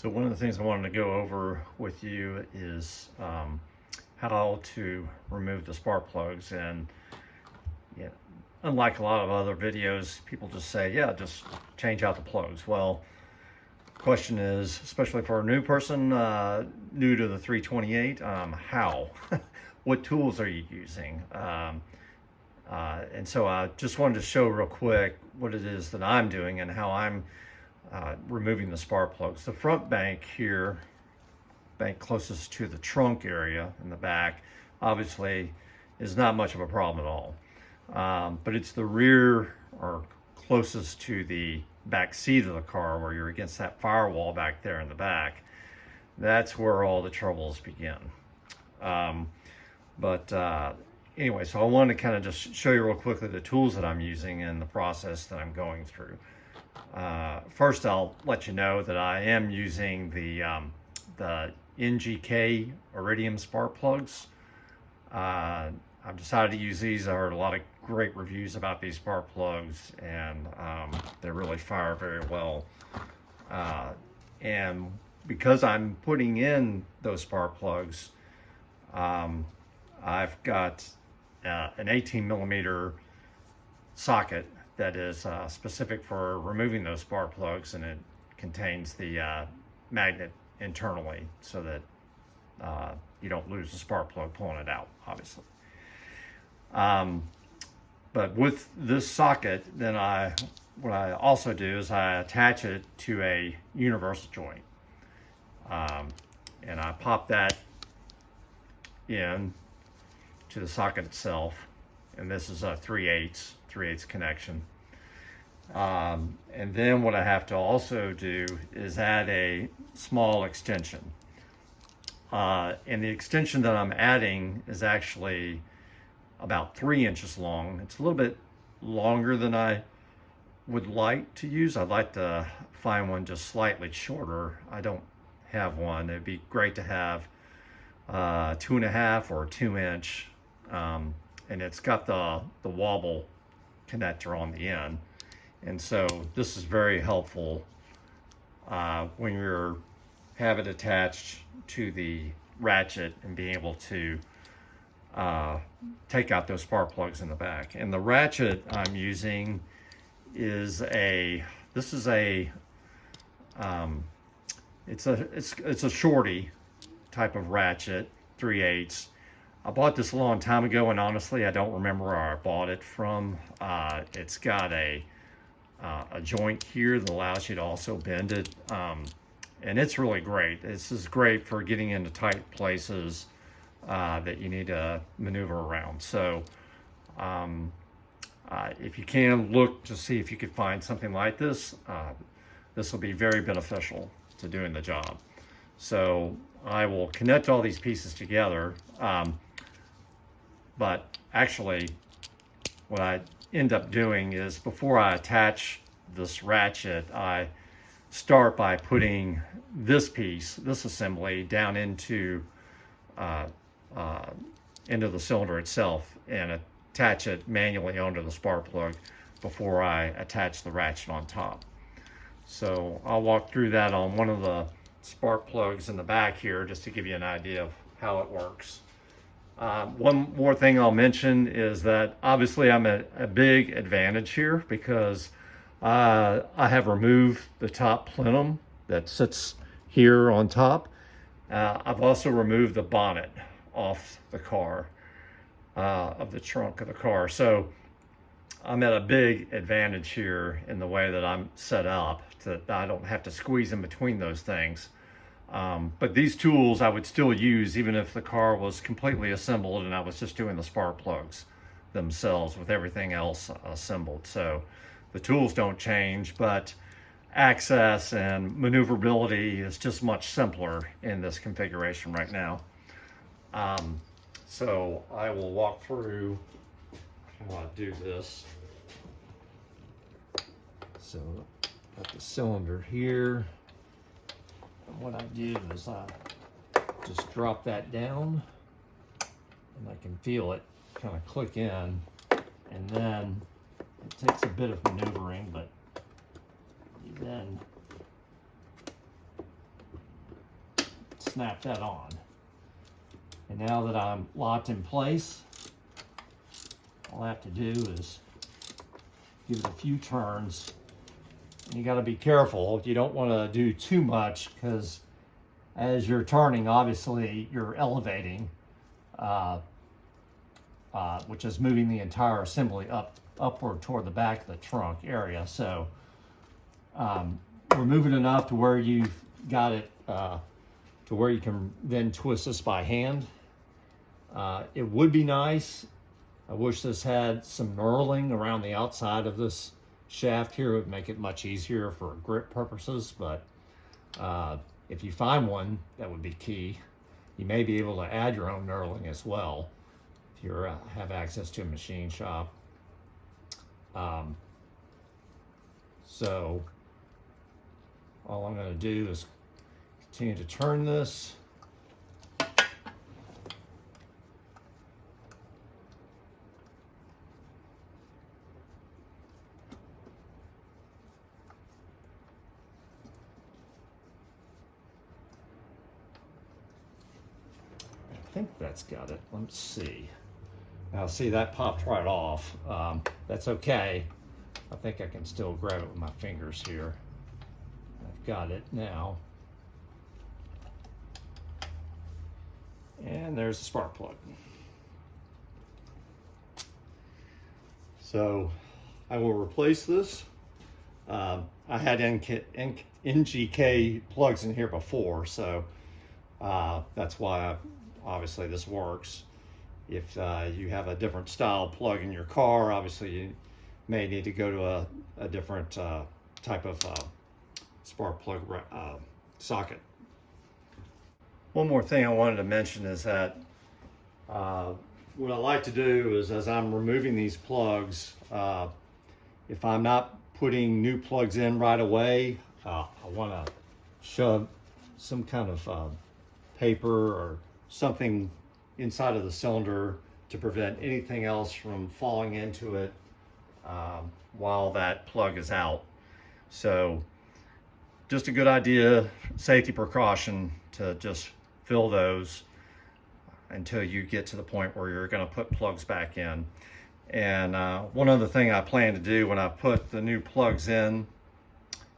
So one of the things I wanted to go over with you is how to remove the spark plugs. And yeah, unlike a lot of other videos, people just say, yeah, just change out the plugs. Well, the question is, especially for a new person, new to the 328, how? What tools are you using? And so I just wanted to show real quick what it is that I'm doing and how I'm removing the spark plugs. The front bank here, bank closest to the trunk area in the back, obviously is not much of a problem at all. But it's the rear or closest to the back seat of the car where you're against that firewall back there in the back. That's where all the troubles begin. Anyway, so I wanted to kind of just show you real quickly the tools that I'm using and the process that I'm going through. First, I'll let you know that I am using the NGK Iridium spark plugs. I've decided to use these. I heard a lot of great reviews about these spark plugs, and they really fire very well. And because I'm putting in those spark plugs, I've got an 18 millimeter socket that is specific for removing those spark plugs, and it contains the magnet internally so that you don't lose the spark plug pulling it out, obviously. But with this socket, then what I also do is I attach it to a universal joint. And I pop that in to the socket itself. And this is a 3/8 connection. And then what I have to also do is add a small extension. And the extension that I'm adding is actually about 3 inches long. It's a little bit longer than I would like to use. I'd like to find one just slightly shorter. I don't have one. It'd be great to have 2.5 or 2 inch. And it's got the wobble connector on the end. And so this is very helpful when you're have it attached to the ratchet and being able to take out those spark plugs in the back. And the ratchet I'm using is it's a shorty type of ratchet, 3/8. I bought this a long time ago, and honestly, I don't remember where I bought it from. It's got a joint here that allows you to also bend it, and it's really great. This is great for getting into tight places that you need to maneuver around. So if you can, look to see if you could find something like this. This will be very beneficial to doing the job. So I will connect all these pieces together. But actually, what I end up doing is before I attach this ratchet, I start by putting this piece, this assembly, down into the cylinder itself and attach it manually onto the spark plug before I attach the ratchet on top. So I'll walk through that on one of the spark plugs in the back here just to give you an idea of how it works. One more thing I'll mention is that obviously I'm at a big advantage here because I have removed the top plenum that sits here on top. I've also removed the bonnet off the car, of the trunk of the car. So I'm at a big advantage here in the way that I'm set up, that I don't have to squeeze in between those things. But these tools I would still use even if the car was completely assembled and I was just doing the spark plugs themselves with everything else assembled. So the tools don't change, but access and maneuverability is just much simpler in this configuration right now. So I will walk through how I do this. So got the cylinder here. What I do is I just drop that down and I can feel it kind of click in, and then it takes a bit of maneuvering, but you then snap that on. And now that I'm locked in place, all I have to do is give it a few turns. And you got to be careful. You don't want to do too much, because as you're turning, obviously you're elevating, which is moving the entire assembly upward toward the back of the trunk area. So remove it enough to where you've got it to where you can then twist this by hand. It would be nice. I wish this had some knurling around the outside of this shaft here. It would make it much easier for grip purposes, but if you find one, that would be key. You may be able to add your own knurling as well if you have access to a machine shop. So all I'm going to do is continue to turn this. I think that's got it. Let's see. Now see, that popped right off. That's okay. I think I can still grab it with my fingers here. I've got it now. And there's the spark plug. So I will replace this. I had NGK plugs in here before, so that's why obviously this works. If you have a different style plug in your car, obviously you may need to go to a different type of spark plug socket. One more thing I wanted to mention is that what I like to do is, as I'm removing these plugs, if I'm not putting new plugs in right away, I want to shove some kind of paper or something inside of the cylinder to prevent anything else from falling into it while that plug is out. So just a good idea, safety precaution, to just fill those until you get to the point where you're going to put plugs back in. And one other thing I plan to do when I put the new plugs in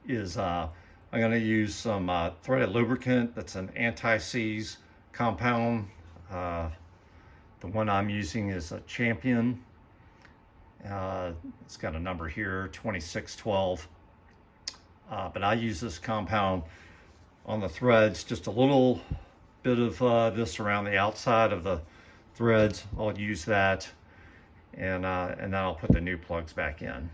is I'm going to use some threaded lubricant that's an anti-seize compound. The one I'm using is a Champion. It's got a number here, 2612. But I use this compound on the threads, just a little bit of this around the outside of the threads. I'll use that, and then I'll put the new plugs back in.